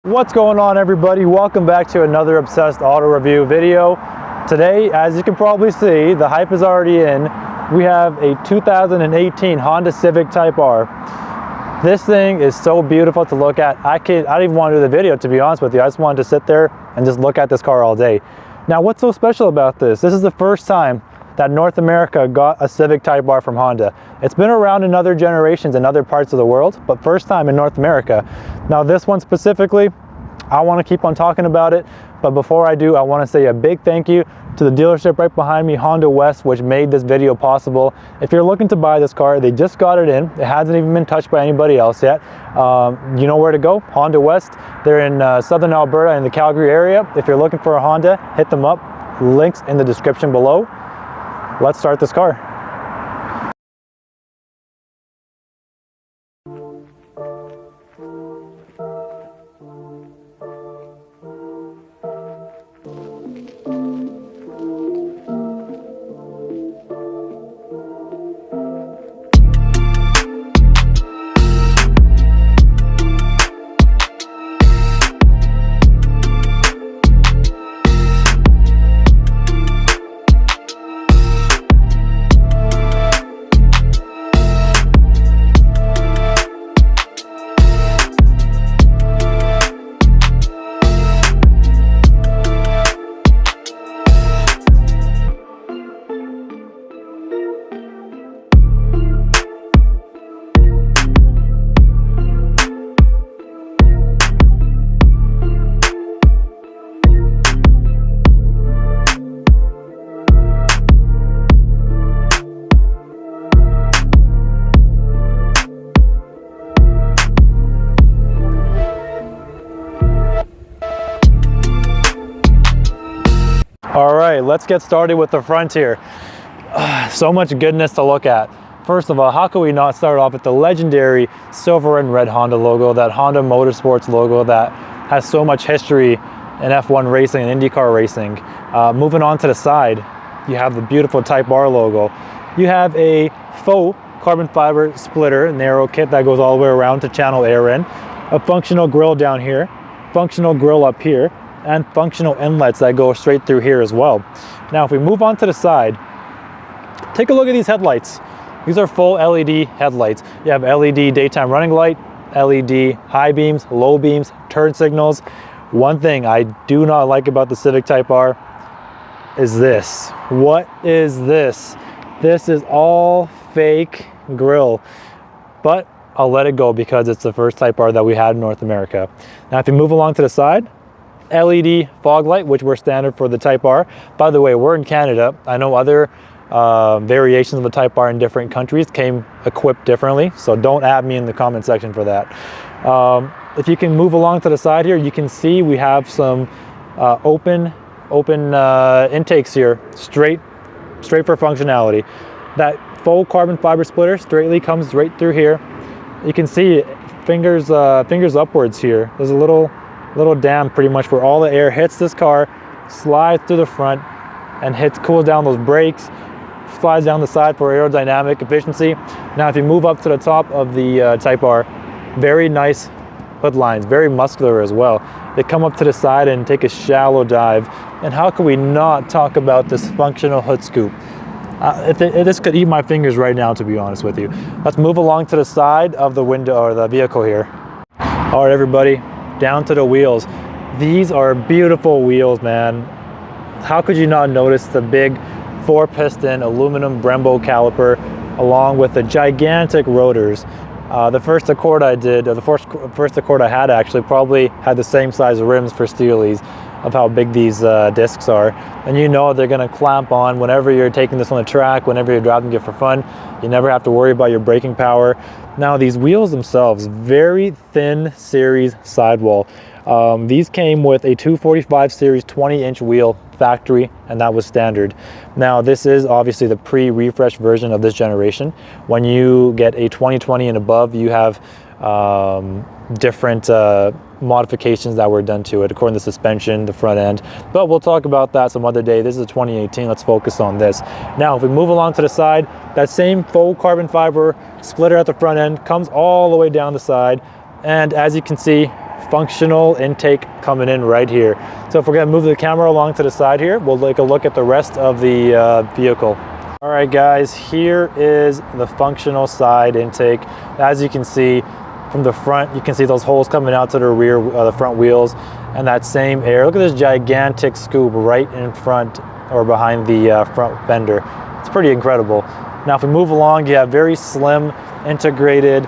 What's going on, everybody? Welcome back to another Obsessed Auto Review video. Today, as you can probably see, the hype is already in. We have a 2018 Honda Civic Type R. This thing is so beautiful to look at. I don't even want to do the video, to be honest with you. I just wanted to sit there and just look at this car all day. Now, what's so special about this? This is the first time that North America got a Civic Type R from Honda. It's been around in other generations in other parts of the world, but first time in North America. Now this one specifically, I want to keep on talking about it, but before I do, I want to say a big thank you to the dealership right behind me, Honda West, which made this video possible. If you're looking to buy this car, they just got it in. It hasn't even been touched by anybody else yet. You know where to go, Honda West. They're in southern Alberta in the Calgary area. If you're looking for a Honda, hit them up. Links in the description below. Let's start this car. All right, let's get started with the front here. So much goodness to look at. First of all, how could we not start off with the legendary silver and red Honda logo, that Honda Motorsports logo that has so much history in F1 racing and IndyCar racing. Moving on to the side, you have the beautiful Type R logo. You have a faux carbon fiber splitter, narrow kit that goes all the way around to channel air in, a functional grille down here, functional grille up here, and functional inlets that go straight through here as well. Now, if we move on to the side, take a look at these headlights. These are full LED headlights. You have LED daytime running light, LED high beams, low beams, turn signals. One thing I do not like about the Civic Type R is this. What is this? This is all fake grille, but I'll let it go because it's the first Type R that we had in North America. Now, if you move along to the side, LED fog light, which were standard for the Type R. By the way, we're in Canada. I know other variations of the Type R in different countries came equipped differently, so don't add me in the comment section for that. If you can move along to the side here, you can see we have some open intakes here, straight for functionality. That faux carbon fiber splitter straightly comes right through here. You can see fingers upwards here. There's a little dam pretty much where all the air hits this car, slides through the front, and cools down those brakes, slides down the side for aerodynamic efficiency. Now, if you move up to the top of the Type R, very nice hood lines, very muscular as well. They come up to the side and take a shallow dive. And how can we not talk about this functional hood scoop? This could eat my fingers right now, to be honest with you. Let's move along to the side of the window or the vehicle here. All right, everybody. Down to the wheels. These are beautiful wheels, man. How could you not notice the big 4-piston aluminum Brembo caliper along with the gigantic rotors? The first Accord I did, or the first Accord I had actually, probably had the same size rims for Steelies of how big these discs are. And you know they're gonna clamp on whenever you're taking this on the track, whenever you're driving it for fun. You never have to worry about your braking power. Now, these wheels themselves, very thin series sidewall. These came with a 245 series 20-inch wheel factory, and that was standard. Now, this is obviously the pre-refresh version of this generation. When you get a 2020 and above, you have different modifications that were done to it, according to the suspension, the front end. But we'll talk about that some other day. This is a 2018. Let's focus on this. Now, if we move along to the side, that same faux carbon fiber splitter at the front end comes all the way down the side. And as you can see, functional intake coming in right here. So if we're gonna move the camera along to the side here, we'll take a look at the rest of the vehicle. All right guys, here is the functional side intake. As you can see from the front, you can see those holes coming out to the rear, the front wheels, and that same air. Look at this gigantic scoop right in front or behind the front fender. It's pretty incredible. Now if we move along, you have very slim integrated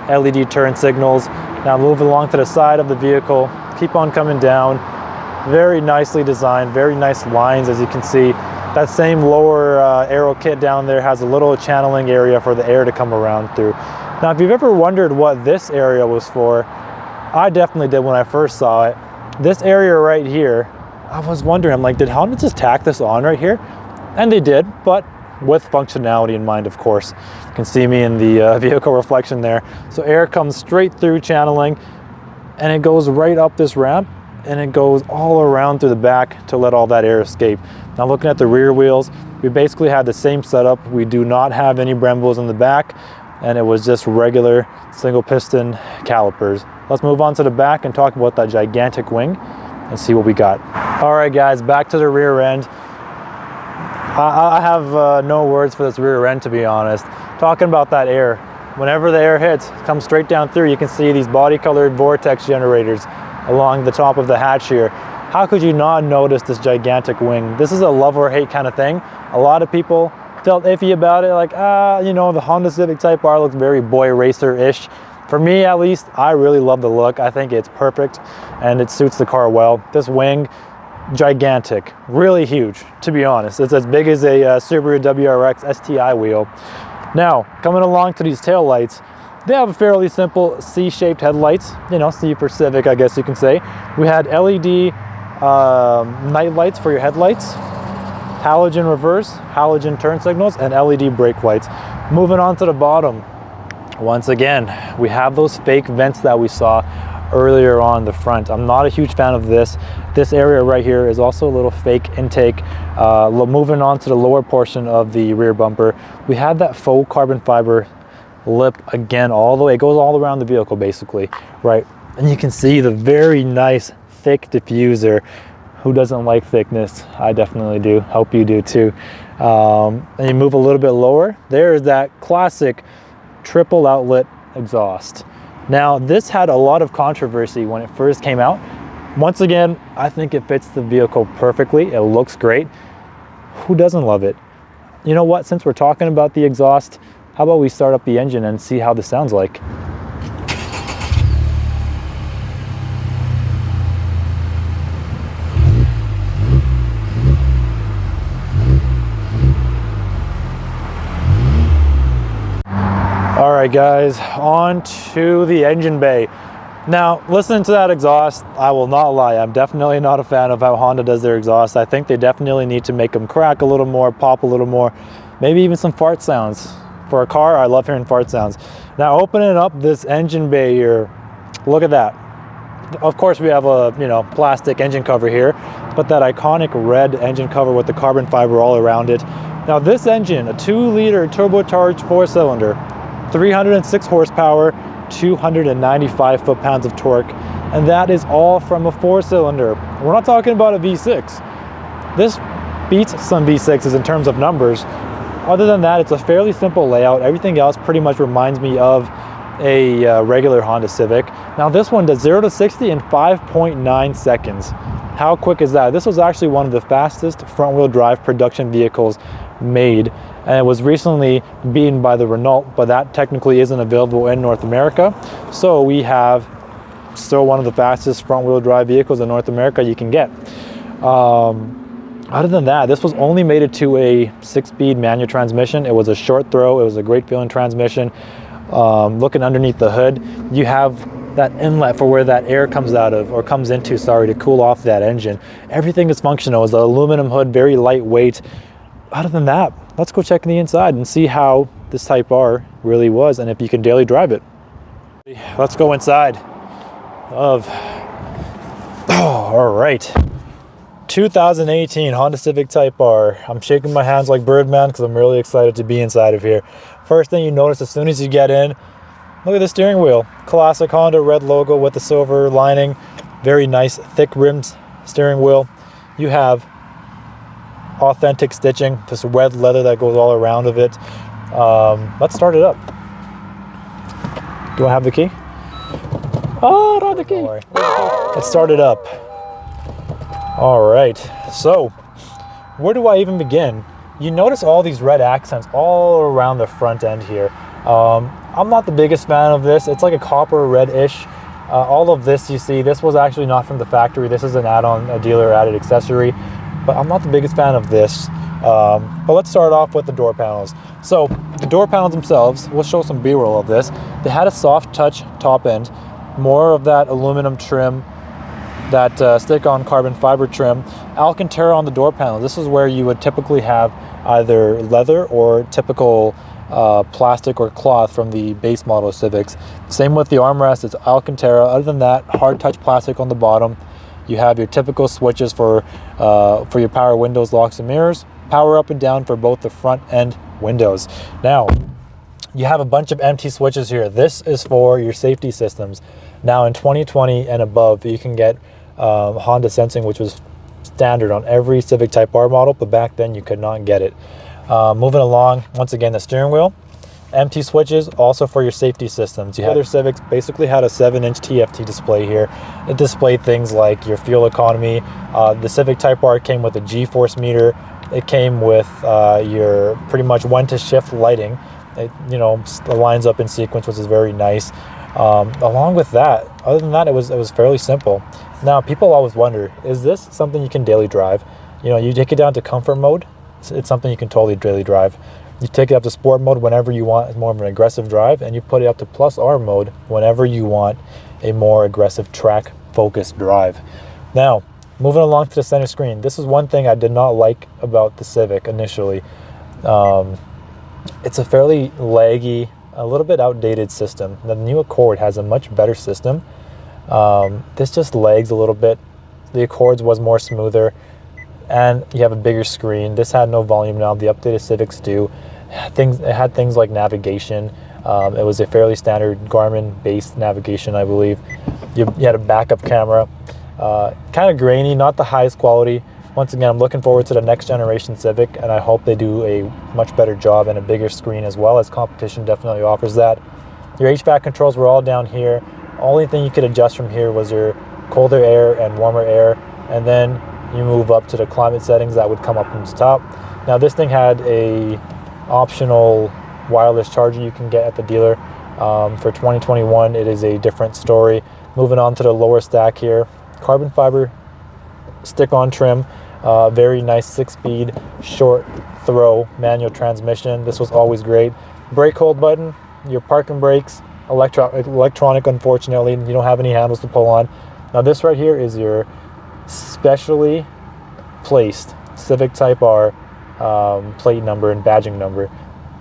LED turn signals. Now move along to the side of the vehicle, keep on coming down. Very nicely designed, very nice lines, as you can see. That same lower aero kit down there has a little channeling area for the air to come around through. Now, if you've ever wondered what this area was for, I definitely did when I first saw it. This area right here, I was wondering, I'm like, did Honda just tack this on right here? And they did, but with functionality in mind, of course. You can see me in the vehicle reflection there. So air comes straight through channeling, and it goes right up this ramp, and it goes all around through the back to let all that air escape. Now looking at the rear wheels, we basically had the same setup. We do not have any Brembos in the back, and it was just regular single piston calipers. Let's move on to the back and talk about that gigantic wing and see what we got. All right guys, back to the rear end. I have no words for this rear end, to be honest. Talking about that air, whenever the air hits, it comes straight down through. You can see these body colored vortex generators along the top of the hatch here. How could you not notice this gigantic wing? This is a love or hate kind of thing. A lot of people felt iffy about it, like, you know, the Honda Civic Type R looks very boy racer-ish. For me, at least, I really love the look. I think it's perfect and it suits the car well. This wing, gigantic, really huge, to be honest. It's as big as a Subaru WRX STI wheel. Now, coming along to these tail lights, they have a fairly simple C-shaped headlights, you know, C for Civic, I guess you can say. We had LED night lights for your headlights, halogen reverse, halogen turn signals, and LED brake lights. Moving on to the bottom, once again, we have those fake vents that we saw earlier on the front. I'm not a huge fan of this. This area right here is also a little fake intake. Moving on to the lower portion of the rear bumper, we have that faux carbon fiber lip again all the way. It goes all around the vehicle basically, right? And you can see the very nice thick diffuser. Who doesn't like thickness? I definitely do. Hope you do too. And you move a little bit lower, there is that classic triple outlet exhaust. Now this had a lot of controversy when it first came out. Once again, I think it fits the vehicle perfectly. It looks great. Who doesn't love it? You know what, since we're talking about the exhaust, how about we start up the engine and see how this sounds like. All right guys, on to the engine bay. Now, listening to that exhaust, I will not lie, I'm definitely not a fan of how Honda does their exhaust. I think they definitely need to make them crack a little more, pop a little more, maybe even some fart sounds. For a car, I love hearing fart sounds. Now, opening up this engine bay here, look at that. Of course, we have a, you know, plastic engine cover here, but that iconic red engine cover with the carbon fiber all around it. Now, this engine, a 2-liter turbocharged 4-cylinder, 306 horsepower, 295 foot-pounds of torque, and that is all from a 4-cylinder. We're not talking about a V6. This beats some V6s in terms of numbers. Other than that, it's a fairly simple layout. Everything else pretty much reminds me of a regular Honda Civic. Now this one does 0 to 60 in 5.9 seconds. How quick is that? This was actually one of the fastest front-wheel drive production vehicles made, and it was recently beaten by the Renault, but that technically isn't available in North America. So we have still one of the fastest front-wheel drive vehicles in North America you can get. Other than that, this was only mated to a 6-speed manual transmission. It was a short throw. It was a great feeling transmission. Looking underneath the hood, you have that inlet for where that air comes out of, or comes into, sorry, to cool off that engine. Everything is functional. It's an aluminum hood, very lightweight. Other than that, let's go check the inside and see how this Type R really was and if you can daily drive it. Let's go inside of, all right. 2018 Honda Civic Type R. I'm shaking my hands like Birdman because I'm really excited to be inside of here. First thing you notice as soon as you get in, Look at the steering wheel. Classic Honda red logo with the silver lining. Very nice, thick rimmed steering wheel. You have authentic stitching, this red leather that goes all around of it. Let's start it up. Do I have the key? Oh, I don't have the key. Let's start it up. All right, so where do I even begin? You notice all these red accents all around the front end here. I'm not the biggest fan of this. It's like a copper red-ish. All of this you see, this was actually not from the factory. This is an add-on, a dealer added accessory, but I'm not the biggest fan of this. But let's start off with the door panels. So the door panels themselves, we'll show some B-roll of this. They had a soft touch top end, more of that aluminum trim, that stick-on carbon fiber trim. Alcantara on the door panel. This is where you would typically have either leather or typical plastic or cloth from the base model of Civics. Same with the armrest, it's Alcantara. Other than that, hard touch plastic on the bottom. You have your typical switches for your power windows, locks, and mirrors. Power up and down for both the front and windows. Now, you have a bunch of empty switches here. This is for your safety systems. Now in 2020 and above, you can get Honda sensing, which was standard on every Civic Type R model, but back then you could not get it. Moving along, once again, the steering wheel, empty switches, also for your safety systems. You have other Civics basically had a 7-inch TFT display here. It displayed things like your fuel economy. The Civic Type R came with a G-force meter. It came with your pretty much when to shift lighting. It, you know, lines up in sequence, which is very nice. Along with that, other than that, it was fairly simple. Now, people always wonder, is this something you can daily drive? You know, you take it down to comfort mode, it's something you can totally daily drive. You take it up to sport mode whenever you want, it's more of an aggressive drive, and you put it up to plus R mode whenever you want a more aggressive track focused drive. Now, moving along to the center screen, this is one thing I did not like about the Civic initially. It's a fairly laggy, a little bit outdated system. The new Accord has a much better system. This just lags a little bit. The Accords was more smoother, and you have a bigger screen. This had no volume knob. The updated Civics do. It had things like navigation. It was a fairly standard Garmin-based navigation, I believe. You had a backup camera. Kind of grainy, not the highest quality. Once again, I'm looking forward to the next generation Civic, and I hope they do a much better job and a bigger screen as well, as competition definitely offers that. Your HVAC controls were all down here. Only thing you could adjust from here was your colder air and warmer air, and then you move up to the climate settings that would come up from the top. Now this thing had a optional wireless charger you can get at the dealer. For 2021, it is a different story. Moving on to the lower stack here, carbon fiber stick-on trim, very nice 6-speed short throw manual transmission. This was always great. Brake hold button, your parking brakes, electronic. Unfortunately, you don't have any handles to pull on. Now this right here is your specially placed Civic Type R plate number and badging number.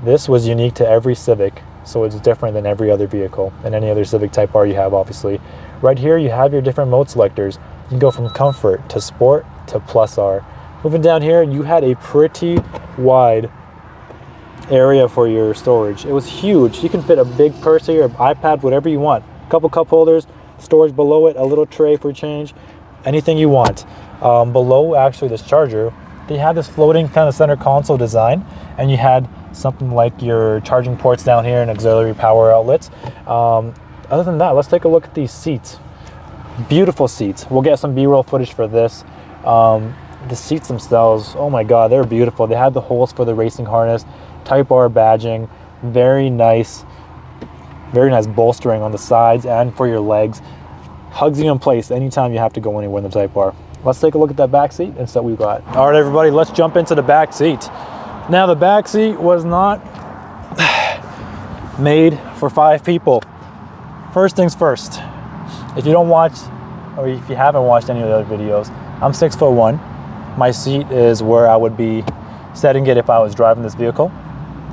This was unique to every Civic, so it's different than every other vehicle and any other Civic Type R you have, obviously. Right here you have your different mode selectors. You can go from comfort to sport to plus R. Moving down here, you had a pretty wide area for your storage. It was huge. You can fit a big purse here, an iPad, whatever you want. A couple cup holders, storage below it, a little tray for change, anything you want. Below actually this charger, they had this floating kind of center console design, and you had something like your charging ports down here and auxiliary power outlets. Other than that, let's take a look at these seats. Beautiful seats. We'll get some B-roll footage for this. The seats themselves, oh my god, they're beautiful. They had the holes for the racing harness, Type R badging, very nice bolstering on the sides and for your legs. Hugs you in place anytime you have to go anywhere in the Type R. Let's take a look at that back seat and see what we've got. All right, everybody, let's jump into the back seat. Now, the back seat was not made for 5 people. First things first, if you don't watch, or if you haven't watched any of the other videos, I'm 6'1". My seat is where I would be setting it if I was driving this vehicle.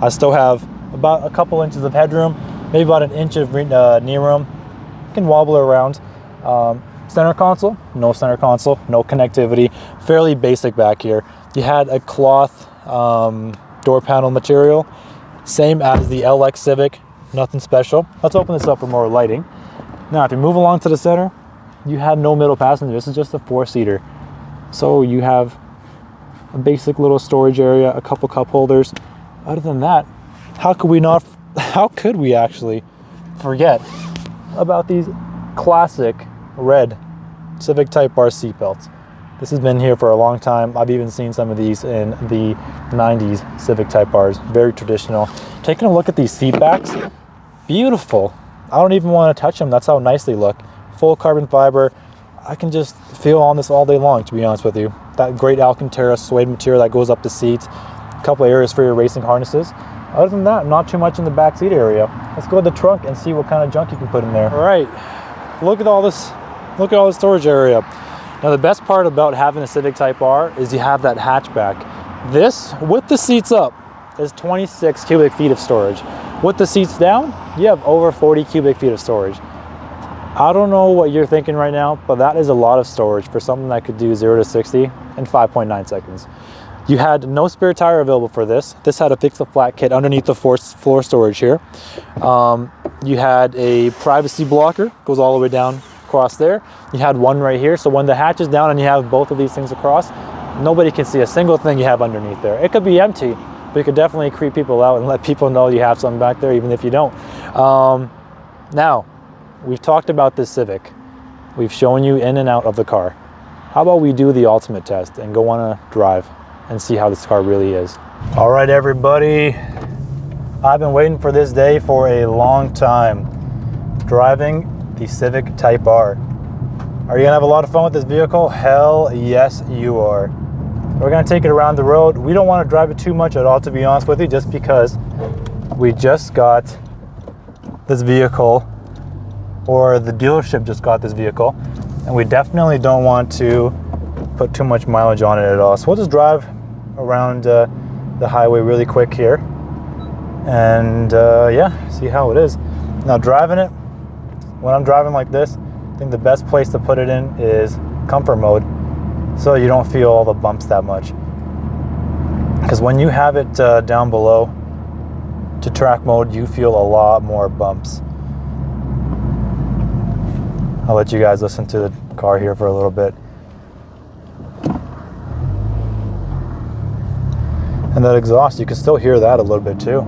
I still have about a couple inches of headroom, maybe about an inch of knee room. You can wobble around. Center console, no center console, no connectivity. Fairly basic back here. You had a cloth door panel material, same as the LX Civic. Nothing special. Let's open this up for more lighting. Now, if you move along to the center, you have no middle passenger. This is just a 4-seater. So you have a basic little storage area, a couple cup holders. Other than that, how could we actually forget about these classic red Civic Type R seat belts? This has been here for a long time. I've even seen some of these in the 90s Civic Type Rs. Very traditional. Taking a look at these seat backs, beautiful. I don't even want to touch them. That's how nice they look. Full carbon fiber. I can just feel on this all day long, to be honest with you. That great Alcantara suede material that goes up the seats. A couple areas for your racing harnesses. Other than that, not too much in the back seat area. Let's go to the trunk and see what kind of junk you can put in there. All right, look at all this. Look at all the storage area. Now, the best part about having a Civic Type R is you have that hatchback. This, with the seats up, is 26 cubic feet of storage. With the seats down, you have over 40 cubic feet of storage. I don't know what you're thinking right now, but that is a lot of storage for something that could do 0 to 60 in 5.9 seconds. You had no spare tire available for this. This had a fix-a-flat kit underneath the floor storage here. You had a privacy blocker, goes all the way down across there. You had one right here, so when the hatch is down and you have both of these things across, nobody can see a single thing you have underneath there. It could be empty, but you could definitely creep people out and let people know you have something back there, even if you don't. Now, we've talked about this Civic. We've shown you in and out of the car. How about we do the ultimate test and go on a drive and see how this car really is. All right, everybody. I've been waiting for this day for a long time. Driving the Civic Type R. Are you gonna have a lot of fun with this vehicle? Hell yes, you are. We're gonna take it around the road. We don't wanna drive it too much at all, to be honest with you, just because we just got this vehicle, or the dealership just got this vehicle, and we definitely don't want to put too much mileage on it at all. So we'll just drive around the highway really quick here, and yeah, see how it is. Now, driving it, when I'm driving like this, I think the best place to put it in is comfort mode, so you don't feel all the bumps that much. Because when you have it down below to track mode, you feel a lot more bumps. I'll let you guys listen to the car here for a little bit. And that exhaust, you can still hear that a little bit too.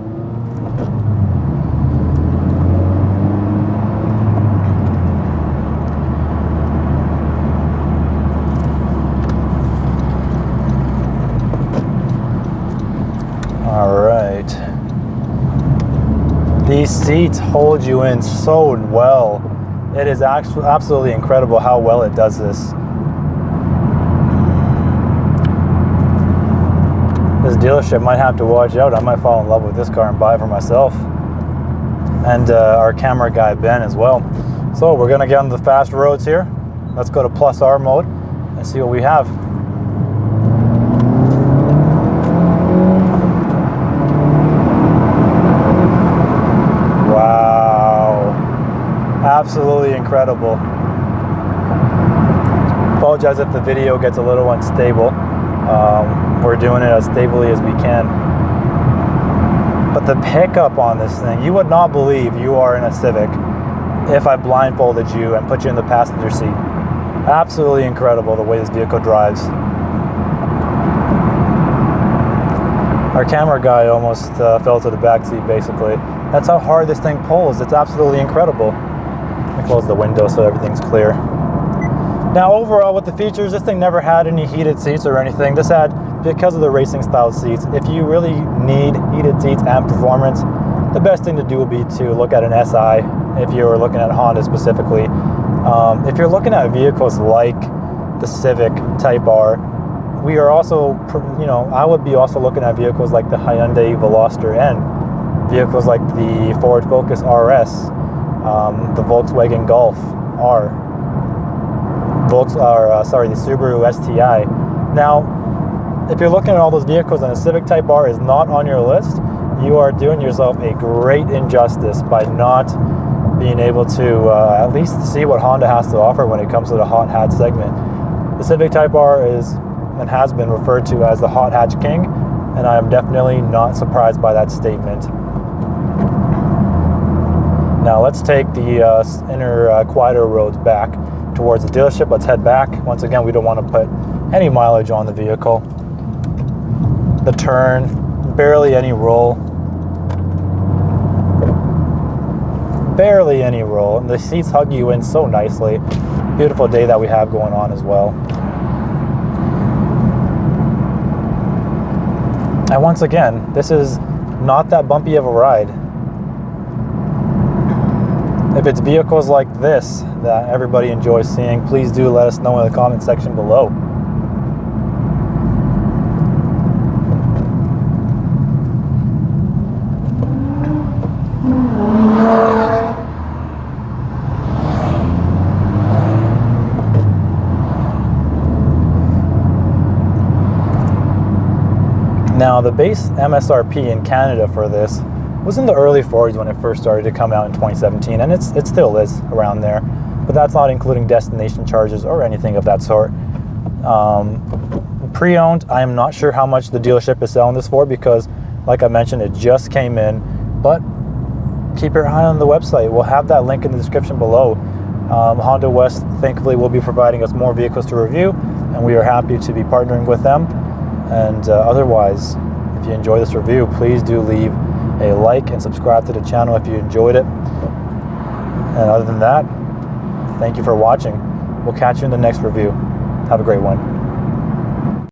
All right. These seats hold you in so well. It is actually absolutely incredible how well it does this. This dealership might have to watch out. I might fall in love with this car and buy it for myself. And our camera guy, Ben, as well. So we're gonna get on the fast roads here. Let's go to plus R mode and see what we have. Absolutely incredible. Apologize if the video gets a little unstable. We're doing it as stably as we can. But the pickup on this thing, you would not believe you are in a Civic if I blindfolded you and put you in the passenger seat. Absolutely incredible the way this vehicle drives. Our camera guy almost fell to the back seat, basically. That's how hard this thing pulls. It's absolutely incredible. Let me close the window so everything's clear. Now, overall, with the features, this thing never had any heated seats or anything. This had, because of the racing style seats, if you really need heated seats and performance, the best thing to do would be to look at an SI if you're looking at Honda specifically. If you're looking at vehicles like the Civic Type R, we are also, I would be also looking at vehicles like the Hyundai Veloster N, vehicles like the Ford Focus RS, the Volkswagen Golf R, the Subaru STI. Now, if you're looking at all those vehicles and the Civic Type R is not on your list, you are doing yourself a great injustice by not being able to at least see what Honda has to offer when it comes to the hot hatch segment. The Civic Type R is and has been referred to as the hot hatch king, and I am definitely not surprised by that statement. Now let's take the inner quieter roads back towards the dealership. Let's head back. Once again, we don't want to put any mileage on the vehicle. The turn, barely any roll. Barely any roll. And the seats hug you in so nicely. Beautiful day that we have going on as well. And once again, this is not that bumpy of a ride. If it's vehicles like this that everybody enjoys seeing, please do let us know in the comment section below. Now, the base MSRP in Canada for this was in the early 40s when it first started to come out in 2017, and it still is around there, but that's not including destination charges or anything of that sort. Pre-owned, I am not sure how much the dealership is selling this for because, like I mentioned, it just came in, but keep your eye on the website. We'll have that link in the description below. Honda West, thankfully, will be providing us more vehicles to review, and we are happy to be partnering with them. And otherwise, if you enjoy this review, please do leave a like and subscribe to the channel if you enjoyed it. And other than that, thank you for watching. We'll catch you in the next review. Have a great one.